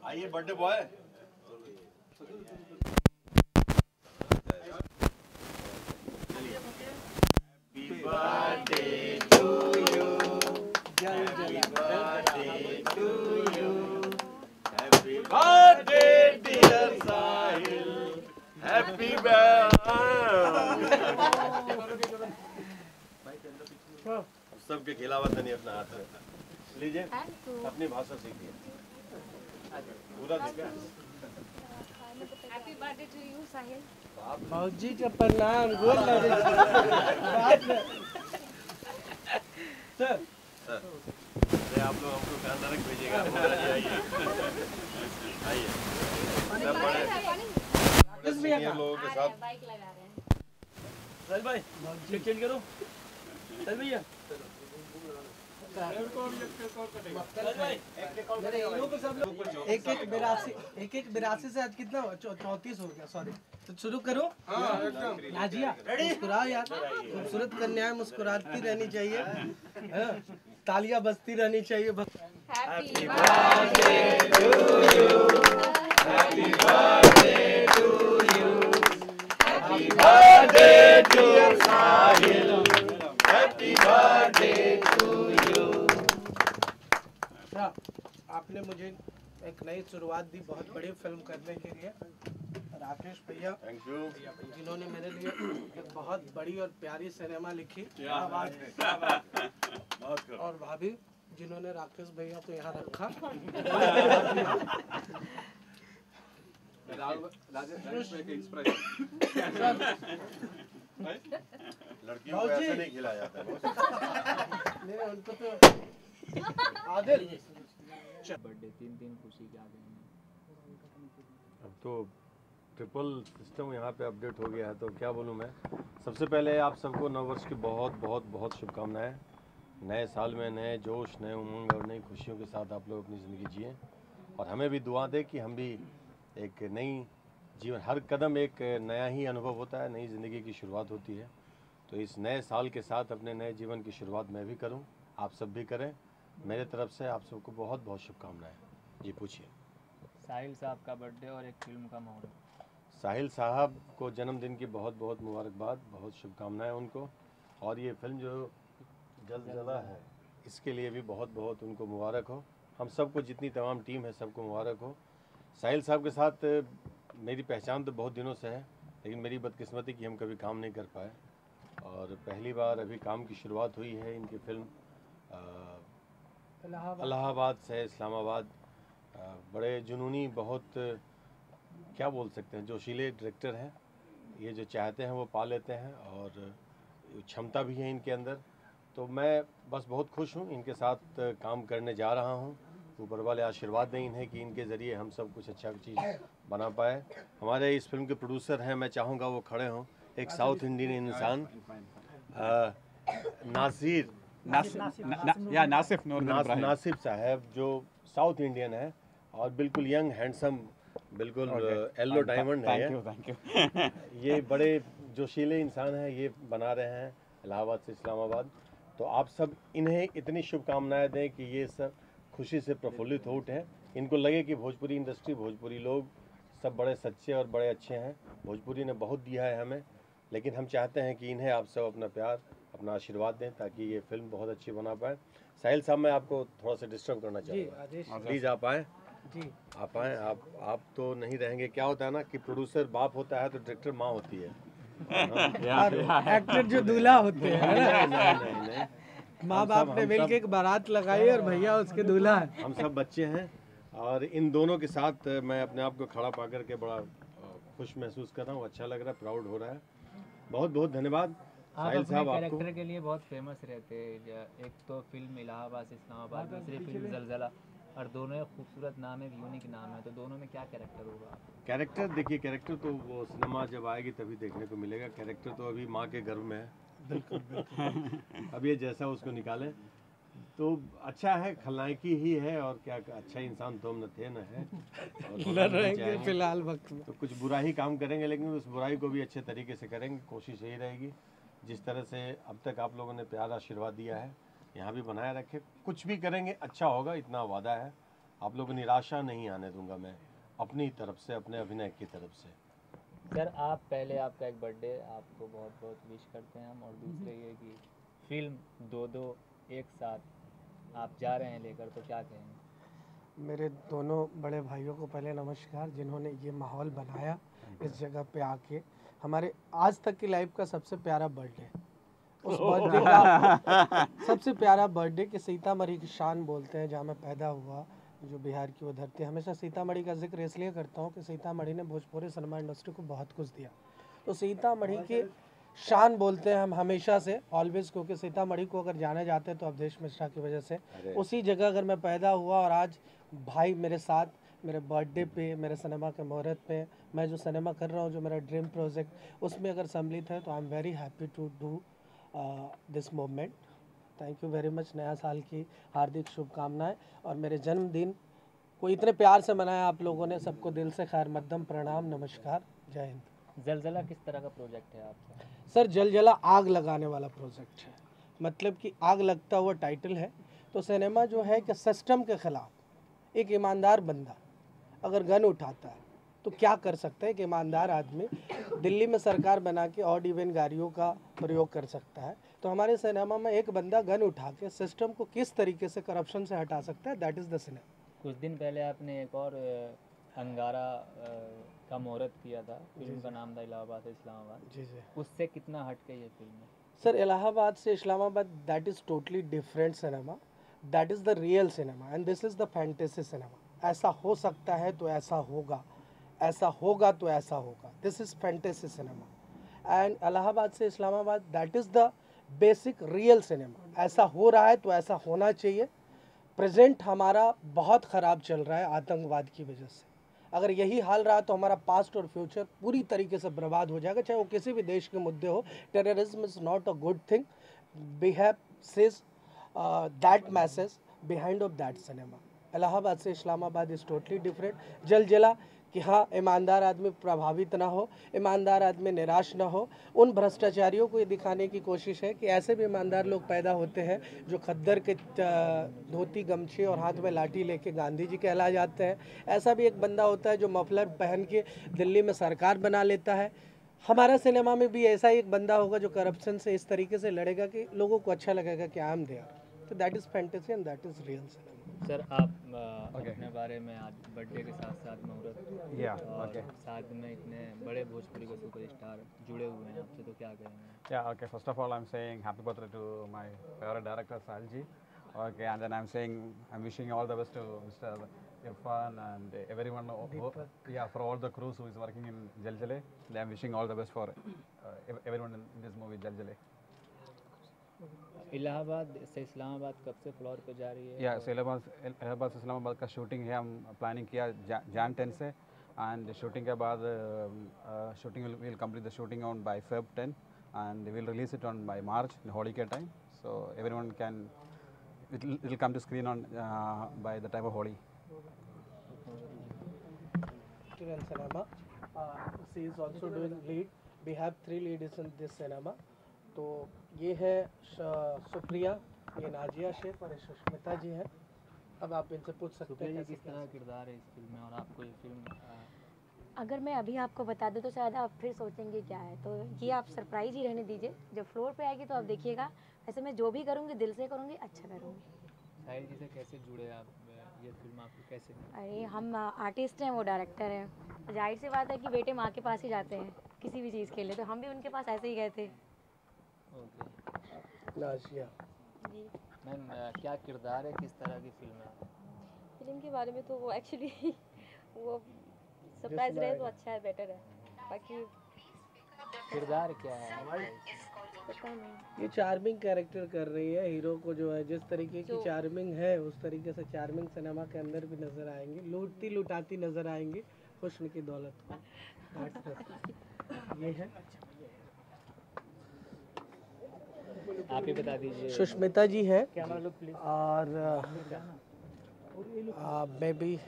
आइए birthday boy. Happy birthday to you, happy birthday to you, happy birthday dear Sahil, happy birthday. सबके खिलावा नहीं अपना हाथ में लीजिए, अपनी भाषा सीखिए पूरा देखा। हैप्पी बर्थडे टू यू साहिल। भौजी का प्रणाम, गोर लगे सर। अरे आप लोग हमको कहाँ नरक भेजिएगा। आइए आइए, सब बड़े सीनियर लोगों के साथ बाइक लगा रहे हैं। चल भाई चेंज करो। चल भैया एक एक बिरासी से आज कितना 34 हो गया। सॉरी, तो शुरू करो। नाजिया मुस्कुराओ यार, खूबसूरत कन्याएं मुस्कुराती रहनी चाहिए, तालियां बजती रहनी चाहिए। Happy birthday to you, happy birthday to you, happy birthday dear Sahil, happy birthday to you. आपने मुझे एक नई शुरुआत दी बहुत बड़ी फिल्म करने के लिए। राकेश भैया थैंक यू, जिन्होंने मेरे लिए एक बहुत बड़ी और प्यारी सिनेमा लिखी, और भाभी जिन्होंने राकेश भैया को यहाँ रखा। लड़कियों को ऐसे नहीं खिलाया जाता है। नहीं उनको तो आदिल बर्थडे 3 खुशी के आगे। अब तो ट्रिपल सिस्टम यहाँ पे अपडेट हो गया है, तो क्या बोलूँ मैं। सबसे पहले आप सबको नववर्ष की बहुत बहुत बहुत शुभकामनाएं। नए साल में नए जोश, नए उमंग और नई खुशियों के साथ आप लोग अपनी ज़िंदगी जिएं, और हमें भी दुआ दें कि हम भी एक नई जीवन, हर कदम एक नया ही अनुभव होता है, नई ज़िंदगी की शुरुआत होती है। तो इस नए साल के साथ अपने नए जीवन की शुरुआत मैं भी करूँ, आप सब भी करें। मेरे तरफ से आप सबको बहुत बहुत शुभकामनाएं। जी पूछिए। साहिल साहब का बर्थडे और एक फिल्म का मुहूर्त। साहिल साहब को जन्मदिन की बहुत बहुत मुबारकबाद, बहुत शुभकामनाएं उनको। और ये फिल्म जो जलजला है, इसके लिए भी बहुत बहुत उनको मुबारक हो। हम सबको, जितनी तमाम टीम है, सबको मुबारक हो। साहिल साहब के साथ मेरी पहचान तो बहुत दिनों से है, लेकिन मेरी बदकिस्मती कि हम कभी काम नहीं कर पाए, और पहली बार अभी काम की शुरुआत हुई है। इनकी फिल्म इलाहाबाद से इस्लामाबाद। बड़े जुनूनी, बहुत क्या बोल सकते हैं, जोशीले डायरेक्टर हैं। ये जो चाहते हैं वो पा लेते हैं, और क्षमता भी है इनके अंदर। तो मैं बस बहुत खुश हूँ, इनके साथ काम करने जा रहा हूँ। ऊपर वाले आशीर्वाद दें इन्हें कि इनके ज़रिए हम सब कुछ अच्छा चीज़ बना पाए। हमारे इस फिल्म के प्रोड्यूसर हैं, मैं चाहूँगा वो खड़े हों। एक साउथ इंडियन इंसान, नासिफ साहब, जो साउथ इंडियन है और बिल्कुल यंग हैंडसम, बिल्कुल येलो डायमंड है। Thank you. ये बड़े जोशीले इंसान हैं, ये बना रहे हैं इलाहाबाद से इस्लामाबाद। तो आप सब इन्हें इतनी शुभकामनाएं दें कि ये सब खुशी से प्रफुल्लित हो उठें। इनको लगे कि भोजपुरी इंडस्ट्री, भोजपुरी लोग सब बड़े सच्चे और बड़े अच्छे हैं। भोजपुरी ने बहुत दिया है हमें, लेकिन हम चाहते हैं कि इन्हें आप सब अपना प्यार, अपना आशीर्वाद दें, ताकि ये फिल्म बहुत अच्छी बना पाए। साहिल साहब, मैं आपको थोड़ा सा डिस्टर्ब करना चाहूँगा, प्लीज़ आप आएँ। जी आप आएँ। आप तो नहीं रहेंगे। क्या होता है ना कि प्रोड्यूसर बाप होता है तो डायरेक्टर माँ होती है, एक्टर जो दूल्हा होते हैं। नहीं, माँ बाप ने मिलके एक बारात लगाई और भैया उसके दूल्हा है। हम सब बच्चे हैं, और इन दोनों के साथ मैं अपने आप को खड़ा पा करके बड़ा खुश महसूस कर रहा हूँ। अच्छा लग रहा है, प्राउड हो रहा है। बहुत बहुत धन्यवाद साहिल साहब आपको। कैरेक्टर के लिए बहुत फेमस रहते हैं। एक तो फिल्म इलाहाबाद से इस्लामाबाद, दूसरी फिल्म जलजला, और दोनों एक खूबसूरत नाम है, यूनिक नाम है। तो दोनों में क्या कैरेक्टर होगा? कैरेक्टर देखिए, कैरेक्टर तो वो सिनेमा जब आएगी तभी देखने को मिलेगा। कैरेक्टर तो अभी माँ के गर्भ में है। अब ये जैसा उसको निकालें तो अच्छा है, खलनायकी ही है, और क्या अच्छा इंसान तो हम न थे न है। लड़ रहेंगे फिलहाल वक्त में, तो कुछ बुरा ही काम करेंगे, लेकिन उस बुराई को भी अच्छे तरीके से करेंगे। कोशिश यही रहेगी, जिस तरह से अब तक आप लोगों ने प्यार आशीर्वाद दिया है, यहाँ भी बनाए रखे। कुछ भी करेंगे अच्छा होगा, इतना वादा है। आप लोगों को निराशा नहीं आने दूंगा मैं, अपनी तरफ से, अपने अभिनय की तरफ से। सर आप पहले आपका एक बर्थडे आपको बहुत बहुत विश करते हैं हम, और दूसरे ये कि फिल्म दो एक साथ आप जा रहे हैं लेकर, तो क्या कहेंगे? मेरे दोनों बड़े भाइयों को पहले नमस्कार, जिन्होंने ये माहौल बनाया इस जगह पे आके। हमारे आज तक की लाइफ का सबसे प्यारा बर्थडे, उस बर्थडे का सबसे प्यारा बर्थडे कि सीतामढ़ी की शान बोलते हैं, जहाँ मैं पैदा हुआ, जो बिहार की वो धरती। हमेशा सीतामढ़ी का जिक्र इसलिए करता हूँ कि सीतामढ़ी ने भोजपुरी सिनेमा इंडस्ट्री को बहुत कुछ दिया, तो सीतामढ़ी के शान बोलते हैं हम हमेशा से, ऑलवेज, क्योंकि सीतामढ़ी को अगर जाने जाते हैं तो अवधेश मिश्रा की वजह से। उसी जगह अगर मैं पैदा हुआ और आज भाई मेरे साथ मेरे बर्थडे पे, मेरे सिनेमा के मुहूर्त पे, मैं जो सिनेमा कर रहा हूँ, जो मेरा ड्रीम प्रोजेक्ट, उसमें अगर सम्मिलित है तो I am very happy to do this moment. Thank you very much. नया साल की हार्दिक शुभकामनाएं, और मेरे जन्मदिन को इतने प्यार से मनाया आप लोगों ने, सबको दिल से खैर मकदम प्रणाम, नमस्कार, जय हिंद। जलजला किस तरह का प्रोजेक्ट है आपका? सर जलजला आग लगाने वाला प्रोजेक्ट है, मतलब कि आग लगता हुआ टाइटल है। तो सिनेमा जो है कि सिस्टम के खिलाफ एक ईमानदार बंदा अगर गन उठाता है तो क्या कर सकता है। एक ईमानदार आदमी दिल्ली में सरकार बना के ऑड इवन गाड़ियों का प्रयोग कर सकता है, तो हमारे सिनेमा में एक बंदा गन उठा के सिस्टम को किस तरीके से करप्शन से हटा सकता है, दैट इज़ द सिनेमा। कुछ दिन पहले आपने एक और अंगारा का मुहूर्त किया था, फिल्म का नाम था इलाहाबाद से इस्लामाबाद। जी जी। उससे कितना हट के ये फिल्म है? सर इलाहाबाद से Islamabad, that is totally different cinema, that is the real cinema and this is the fantasy cinema. ऐसा हो सकता है तो ऐसा होगा, ऐसा होगा तो ऐसा होगा, this is fantasy cinema. And Allahabad से Islamabad, that is the basic real cinema. ऐसा हो रहा है तो ऐसा होना चाहिए। प्रेजेंट हमारा बहुत ख़राब चल रहा है आतंकवाद की वजह से। अगर यही हाल रहा तो हमारा पास्ट और फ्यूचर पूरी तरीके से बर्बाद हो जाएगा, चाहे वो किसी भी देश के मुद्दे हो। Terrorism is not a good thing. We have says that message behind of that cinema. Allahabad से इस्लामाबाद इज़ टोटली डिफरेंट। जलजला कि हाँ, ईमानदार आदमी प्रभावित ना हो, ईमानदार आदमी निराश ना हो। उन भ्रष्टाचारियों को ये दिखाने की कोशिश है कि ऐसे भी ईमानदार लोग पैदा होते हैं जो खद्दर के धोती गमछे और हाथ में लाठी लेके गांधी जी कहला जाते हैं। ऐसा भी एक बंदा होता है जो मफलर पहन के दिल्ली में सरकार बना लेता है। हमारा सिनेमा में भी ऐसा ही एक बंदा होगा जो करप्शन से इस तरीके से लड़ेगा कि लोगों को अच्छा लगेगा कि आई एम देयर। तो that is fantasy and that is real cinema. Sir आप अपने बारे में, आज बर्थडे के साथ साथ मुहूर्त और साथ में इतने बड़े भोजपुरी के सुपरस्टार जुड़े हुए हैं आपसे, तो क्या कहेंगे? Yeah, okay. First of all, I'm saying happy birthday to my favorite director, Salji. Okay, and then I'm wishing all the best to Mr. Irfan and everyone. Yeah, for all the crews who is working in Jaljale. I'm wishing all the best for everyone in this movie, Jaljale. Allahabad से इस्लामाबाद कब से floor पे जा रही है? या इलाहाबाद से इस्लामाबाद का शूटिंग है, हम प्लानिंग किया Jan 10 से, एंड शूटिंग के बाद shooting will complete the shooting on by Feb 10 and we'll release it on by March, in Holi time, so everyone can, it will come to screen on by the time of Holi. Cinema. She is also doing lead. We have 3 leads in this cinema. तो ये है सुप्रिया, ये नाजिया शेख और ये सुष्मिता जी हैं। अब आप इनसे पूछ सकते हैं किस तरह किरदार है इस फिल्म में, और आपको ये फिल्म अगर मैं अभी आपको बता दूं तो शायद आप फिर सोचेंगे क्या है, तो ये आप सरप्राइज ही रहने दीजिए। जब फ्लोर पे आएगी तो आप देखिएगा। ऐसे मैं जो भी करूँगी दिल से करूँगी, अच्छा करूँगी। साहिल जी से कैसे जुड़े आप? ये फिल्म आपको कैसे? अरे हम आर्टिस्ट हैं, वो डायरेक्टर हैं, जाहिर सी बात है कि बेटे माँ के पास ही जाते हैं किसी भी चीज़ के लिए, तो हम भी उनके पास ऐसे ही गए थे। नाजिया जी मैम, क्या किरदार है, किस तरह की फिल्म है? फिल्म के बारे में तो वो एक्चुअली वो सरप्राइज रहे तो अच्छा है, बेटर है। बाकी किरदार क्या है? पता नहीं। ये चार्मिंग कैरेक्टर कर रही है, हीरो को जो है जिस तरीके की चार्मिंग है उस तरीके से चार्मिंग सिनेमा के अंदर भी नजर आएंगी, लूटती लुटाती नजर आएंगी हुस्न की दौलत में। ये है आप ही बता दीजिए। सुष्मिता जी है, और may be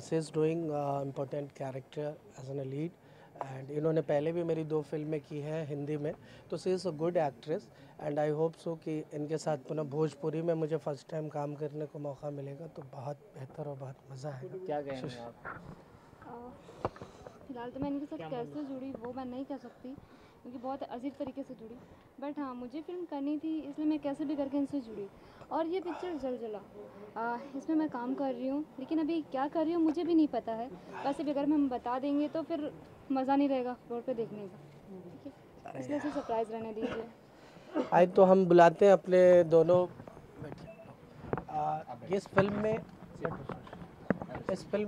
she is doing important character as a lead, and इन्होंने पहले भी मेरी 2 फिल्में की हैं हिंदी में, तो she is a good actress and I hope so कि इनके साथ पुनः भोजपुरी में मुझे फर्स्ट टाइम काम करने को मौका मिलेगा तो बहुत बेहतर और बहुत मज़ा आएगा। क्या कहेंगे आप? फिलहाल तो मैं इनके साथ कैसे जुड़ी वो मैं नहीं कह सकती, क्योंकि बहुत अजीब तरीके से जुड़ी, बट हाँ मुझे फिल्म करनी थी इसलिए मैं कैसे भी करके इनसे जुड़ी। और ये पिक्चर जलजला, इसमें मैं काम कर रही हूँ, लेकिन अभी क्या कर रही हूँ मुझे भी नहीं पता है। वैसे भी अगर हम बता देंगे तो फिर मज़ा नहीं रहेगा फ्लोर पे देखने का, ठीक है, इसलिए इसे सरप्राइज़ रहने दीजिए। आज तो हम बुलाते हैं अपने दोनों इस फिल्म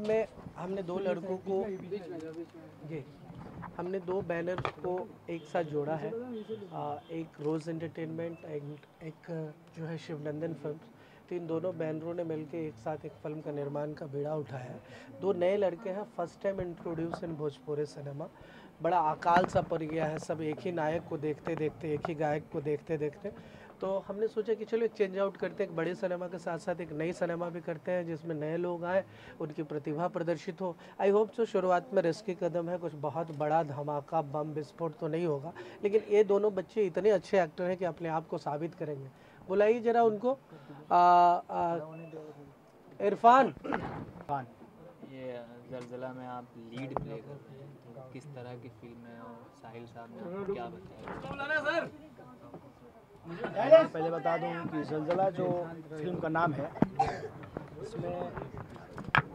में हमने 2 लड़कों को जी हमने 2 बैनर्स को एक साथ जोड़ा है, एक रोज़ एंटरटेनमेंट एक जो है शिवनंदन फिल्म्स। तो इन दोनों बैनरों ने मिलकर एक साथ एक फिल्म का निर्माण का बीड़ा उठाया है। 2 नए लड़के हैं, फर्स्ट टाइम इंट्रोड्यूस इन भोजपुरी सिनेमा। बड़ा अकाल सा पड़ गया है, सब एक ही नायक को देखते देखते, एक ही गायक को देखते देखते, तो हमने सोचा कि चलो एक चेंज आउट करते हैं, एक बड़े सिनेमा के साथ साथ एक नई सिनेमा भी करते हैं जिसमें नए लोग आए, उनकी प्रतिभा प्रदर्शित हो। आई होप सो शुरुआत में रिस्की कदम है, कुछ बहुत बड़ा धमाका बम विस्फोट तो नहीं होगा, लेकिन ये दोनों बच्चे इतने अच्छे एक्टर हैं कि अपने आप को साबित करेंगे। बुलाइए जरा उनको, इरफान। ये जलजला में आप लीड प्ले कर रहे हैं, तो किस तरह की फिल्म है और साहिल साहब ने आपको क्या बताया? पहले बता दूं कि जलजला जो फिल्म का नाम है, इसमें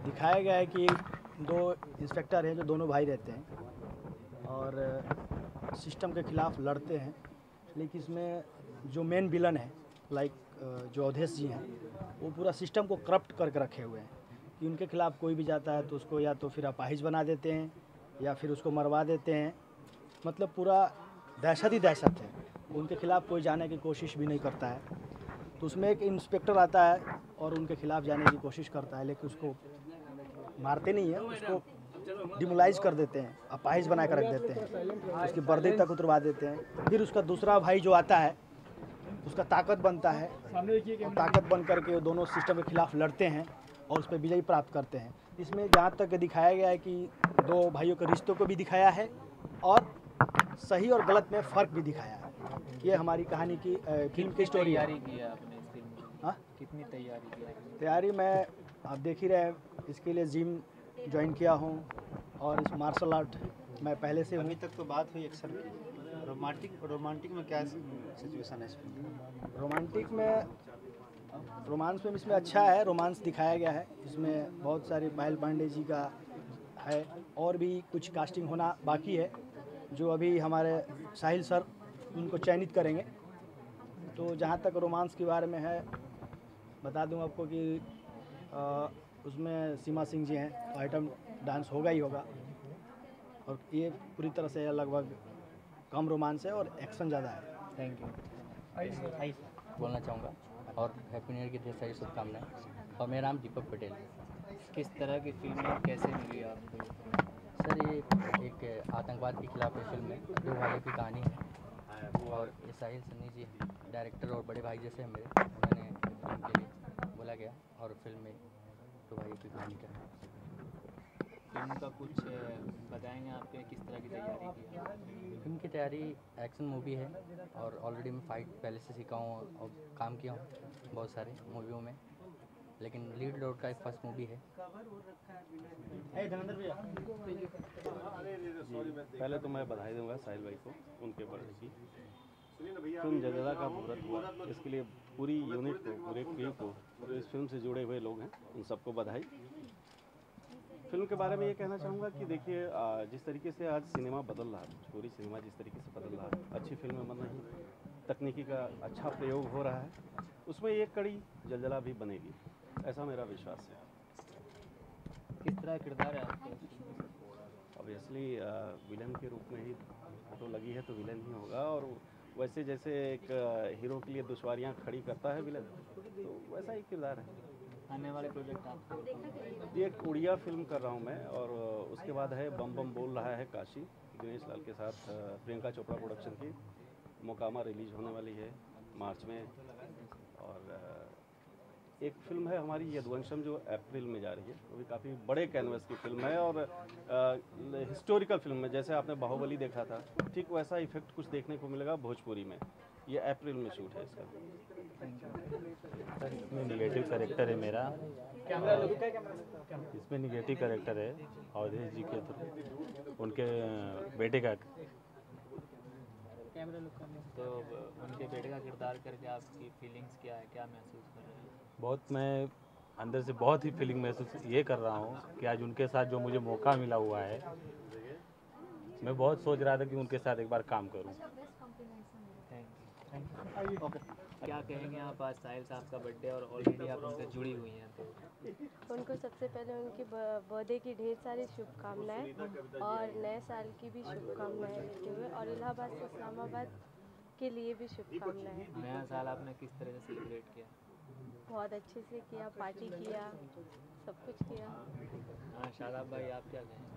दिखाया गया है कि 2 इंस्पेक्टर हैं जो दोनों भाई रहते हैं और सिस्टम के खिलाफ लड़ते हैं, लेकिन इसमें जो मेन विलन है जो अवधेश जी हैं, वो पूरा सिस्टम को करप्ट करके रखे हुए हैं कि उनके खिलाफ कोई भी जाता है तो उसको या तो फिर अपाहिज बना देते हैं या फिर उसको मरवा देते हैं। मतलब पूरा दहशत ही दहशत है, उनके खिलाफ कोई जाने की कोशिश भी नहीं करता है। तो उसमें एक इंस्पेक्टर आता है और उनके खिलाफ जाने की कोशिश करता है, लेकिन उसको मारते नहीं है, उसको डिमोलाइज कर देते हैं, अपाहिज बना कर रख देते हैं, उसकी वर्दी तक उतरवा देते हैं। फिर उसका दूसरा भाई जो आता है उसका ताकत बनता है और ताकत बन करके वो दोनों सिस्टम के खिलाफ लड़ते हैं और उस पर विजय प्राप्त करते हैं। इसमें जहाँ तक दिखाया गया है कि 2 भाइयों के रिश्तों को भी दिखाया है और सही और गलत में फ़र्क भी दिखाया है। ये हमारी कहानी की फिल्म की स्टोरी है। तैयारी की है आपने इस फिल्म की? हाँ, कितनी तैयारी की है? तैयारी मैं आप देख ही रहे, इसके लिए जिम ज्वाइन किया हूँ और इस मार्शल आर्ट मैं पहले से अभी तक तो बात हुई अक्सर की। रोमांटिक में क्या सिचुएशन है इसमें? रोमांस में इसमें अच्छा है, रोमांस दिखाया गया है। इसमें बहुत सारे पायल पांडे जी का है और भी कुछ कास्टिंग होना बाकी है, जो अभी हमारे साहिल सर उनको चयनित करेंगे। तो जहाँ तक रोमांस के बारे में है, बता दूं आपको कि उसमें सीमा सिंह जी हैं, तो आइटम डांस होगा ही होगा। और ये पूरी तरह से लगभग कम रोमांस है और एक्शन ज़्यादा है। Thank you. बोलना चाहूँगा और हैप्पी न्यू ईयर की ढेर सारी शुभकामनाएं। और मेरा नाम दीपक पटेल है। किस तरह की फिल्म है, कैसे मिली आपको? सर ये एक आतंकवाद के खिलाफ ये फिल्म है, 2 भाइयों की कहानी है और ये साहिल सन्नी जी डायरेक्टर और बड़े भाई जैसे हैं मेरे, उन्होंने फिल्म के लिए बोला गया और फिल्म में 2 भाइयों की कहानी का है। फिल्म का कुछ बताएंगे आपके किस तरह की तैयारी की है? फिल्म की तैयारी एक्शन मूवी है और ऑलरेडी मैं फाइट पहले से सीखा हूँ और काम किया हूँ बहुत सारे मूवियों में, लेकिन लीड रोल का एक फर्स्ट मूवी है। पहले तो मैं बधाई दूंगा साहिल भाई को उनके बर्थडे की। फिल्म जलजला का मुहूर्त हुआ, इसके लिए पूरी यूनिट को, पूरे क्रू को, पूरे इस फिल्म से जुड़े हुए लोग हैं, उन सबको बधाई। फिल्म के बारे में ये कहना चाहूँगा कि देखिए, जिस तरीके से आज सिनेमा बदल रहा है, पूरी सिनेमा जिस तरीके से बदल रहा है, अच्छी फिल्में बन रही, तकनीकी का अच्छा प्रयोग हो रहा है, उसमें एक कड़ी जलजला भी बनेगी, ऐसा मेरा विश्वास है। किस तरह किरदार है आपका? ऑब्वियसली विलन के रूप में ही फोटो लगी है तो विलन ही होगा, और वैसे जैसे एक हीरो के लिए दुश्वारियाँ खड़ी करता है विलन, तो वैसा ही किरदार है। आने वाले प्रोजेक्ट आपको? ये एक उड़िया फिल्म कर रहा हूँ मैं, और उसके बाद है बम बम बोल रहा है काशी, दिनेश लाल के साथ, प्रियंका चोपड़ा प्रोडक्शन की। मोकामा रिलीज होने वाली है मार्च में, और एक फिल्म है हमारी यदुवंशम जो अप्रैल में जा रही है, वो भी काफ़ी बड़े कैनवस की फिल्म है और हिस्टोरिकल फिल्म है। जैसे आपने बाहुबली देखा था, ठीक वैसा इफेक्ट कुछ देखने को मिलेगा भोजपुरी में। ये अप्रैल में शूट है इसका। सर इसमें निगेटिव कैरेक्टर है मेरा, इसमें निगेटिव कैरेक्टर है अवधेश जी के थ्रू, उनके बेटे का। तो उनके बेटे का किरदार करके आपकी फीलिंग्स क्या है, क्या महसूस कर रहे हैं? बहुत मैं अंदर से बहुत ही फीलिंग महसूस ये कर रहा हूँ कि आज उनके साथ जो मुझे मौका मिला हुआ है, मैं बहुत सोच रहा था कि उनके साथ एक बार काम करूँ। क्या कहेंगे आप, आज साहिल साहब का बर्थडे और ऑलरेडी आप उनसे जुड़ी हुई हैं, तो उनको सबसे पहले उनकी बर्थडे की ढेर सारी शुभकामनाएं और नए साल की भी शुभकामनाएं देते हुए, और इलाहाबाद से इस्लामाबाद के लिए भी शुभकामनाएं। नया साल आपने किस तरह से सेलिब्रेट किया? बहुत अच्छे से किया, पार्टी किया, सब कुछ किया। हाँ शादाब भाई, आप क्या कहेंगे?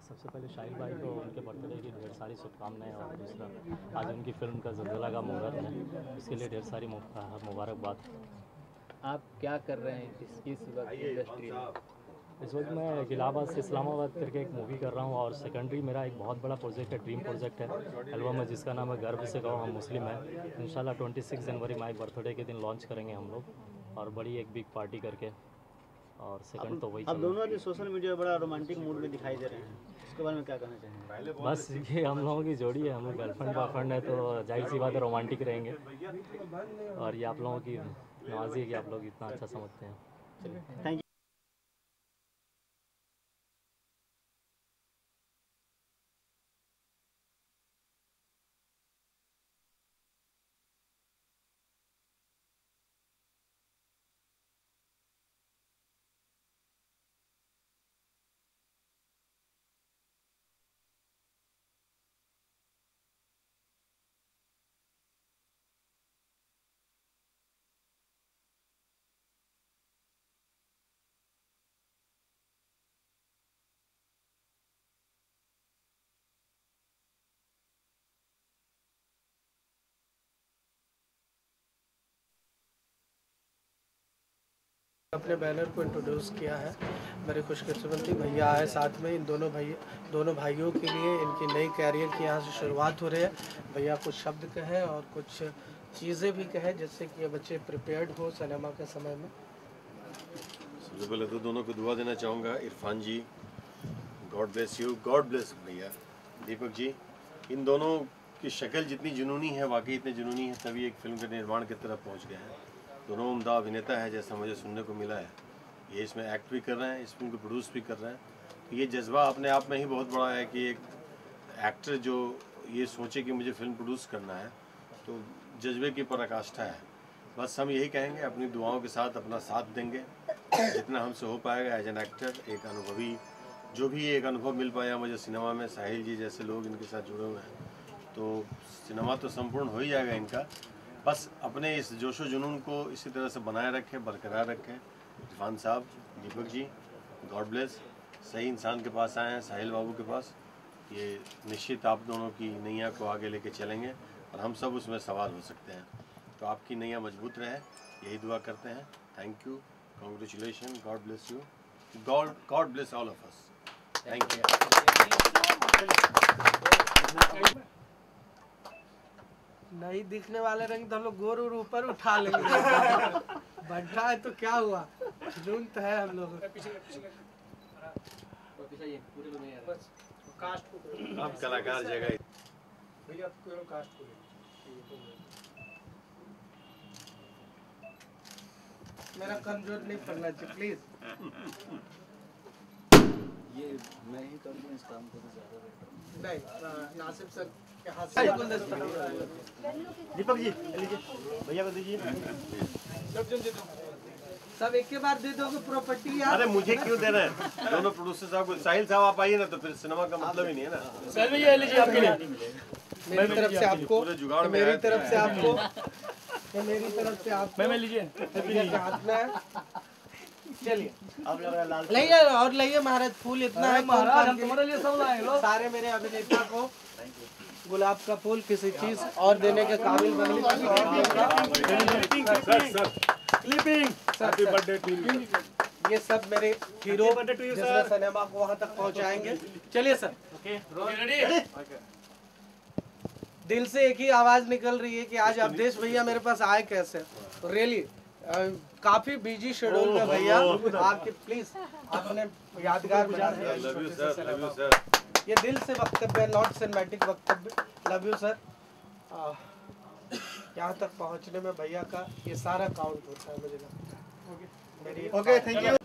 सबसे पहले शाहिल भाई को उनके बर्थडे की ढेर सारी शुभकामनाएं, और दूसरा आज उनकी फिल्म का ज़लज़ला का मुहूर्त है, इसके लिए ढेर सारी मुबारकबाद। आप क्या कर रहे हैं इस वक्त इंडस्ट्री में? इस वक्त मैं इलाहाबाद से इस्लामाबाद करके एक मूवी कर रहा हूँ, और सेकेंडरी मेरा एक बहुत बड़ा प्रोजेक्ट है, ड्रीम प्रोजेक्ट है, एल्बम है जिसका नाम है गर्व से कहो हम मुस्लिम हैं। इंशाल्लाह 26 जनवरी माई बर्थडे के दिन लॉन्च करेंगे हम लोग, और बड़ी एक बिग पार्टी करके। और सेकंड तो वही आप दोनों अभी सोशल मीडिया बड़ा रोमांटिक मूड में दिखाई दे रहे हैं, इसके बारे में क्या कहना चाहेंगे? बस ये हम लोगों की जोड़ी है, हम लोग गर्लफ्रेंड बॉयफ्रेंड है, तो जाहिर सी बात है रोमांटिक रहेंगे, और ये आप लोगों की नवाजी है कि आप लोग इतना अच्छा समझते हैं। Thank you. अपने बैनर को इंट्रोड्यूस किया है। मेरे खुशकिस्मती भैया आए साथ में, इन दोनों भाइयों के लिए इनकी नई कैरियर की यहाँ से शुरुआत हो रही है। भैया कुछ शब्द कहें और कुछ चीज़ें भी कहें जिससे कि ये बच्चे प्रिपेयर्ड हो सिनेमा के समय में। सबसे पहले तो दोनों को दुआ देना चाहूँगा। Irfan ji, god bless you, god bless भैया। दीपक जी, इन दोनों की शक्ल जितनी जुनूनी है, वाकई इतनी जुनूनी है, तभी एक फिल्म के निर्माण की तरफ पहुँच गए हैं। दोनों उम्दा अभिनेता है जैसा मुझे सुनने को मिला है। ये इसमें एक्ट भी कर रहे हैं, इस फिल्म को प्रोड्यूस भी कर रहे हैं। तो ये जज्बा अपने आप में ही बहुत बड़ा है कि एक एक्टर जो ये सोचे कि मुझे फिल्म प्रोड्यूस करना है, तो जज्बे की पराकाष्ठा है। बस हम यही कहेंगे, अपनी दुआओं के साथ अपना साथ देंगे जितना हमसे हो पाएगा। एज एन एक्टर, एक अनुभवी, जो भी एक अनुभव मिल पाया मुझे सिनेमा में, साहिल जी जैसे लोग इनके साथ जुड़े हुए हैं, तो सिनेमा तो संपूर्ण हो ही जाएगा इनका। बस अपने इस जोशो जुनून को इसी तरह से बनाए रखें, बरकरार रखें। इरफान साहब, दीपक जी, गॉड ब्लेस। सही इंसान के पास आए हैं, साहिल बाबू के पास। ये निश्चित आप दोनों की नैया को आगे लेके चलेंगे और हम सब उसमें सवार हो सकते हैं। तो आपकी नैया मजबूत रहे, यही दुआ करते हैं। Thank you, congratulation, God bless you, god bless all of us. Thank you. नहीं दिखने वाले रंग तो हम लोग गोर और ऊपर उठा लेंगे। बढ़ा है तो क्या हुआ, जून तो है हम लोग। आप कलाकार जगह मेरा कमजोर नहीं पड़ना चाहिए प्लीज। ये मैं ही कर दूं इस काम को तो ज़्यादा बेटर नहीं, नासिब सर के हाथ से दीपक जी लीजिए, भैया को दीजिए। सब एक के बार दे दोगे प्रॉपर्टी यार। अरे मुझे क्यों दे रहे हैं, दोनों प्रोड्यूसर साहब को। साहिल साहब आप आइए ना, तो फिर सिनेमा का मतलब ही नहीं है ना। सर भैया लीजिए आपके लिए, मेरी तरफ से आपको, मेरी तरफ से आपको, मेरी तरफ से आपको। मैं लीजिए हाथ में। चलिए लाइए और लाइए महाराज, फूल इतना है महाराज, हम तुम्हारे लिए सब लाए लो। सारे मेरे अभिनेता को गुलाब का फूल किसी चीज और देने के काबिल बने। Clipping happy birthday to you. ये सब मेरे हीरो जिसने सिनेमा को वहां तक पहुंचाएंगे। चलिए सर। Okay ready. दिल से एक ही आवाज निकल रही है कि आज अवधेश भैया मेरे पास आए कैसे। रियली काफी बिजी शेड्यूल में भैया आपके प्लीज आपने यादगार बना दिया। Love you sir, love you sir. ये दिल से वक्तव्य, नॉट सिनेमैटिक वक्तव्य। Love you sir. यहाँ तक पहुँचने में भैया का ये सारा काउंट होता है मुझे लगता है। Okay thank you.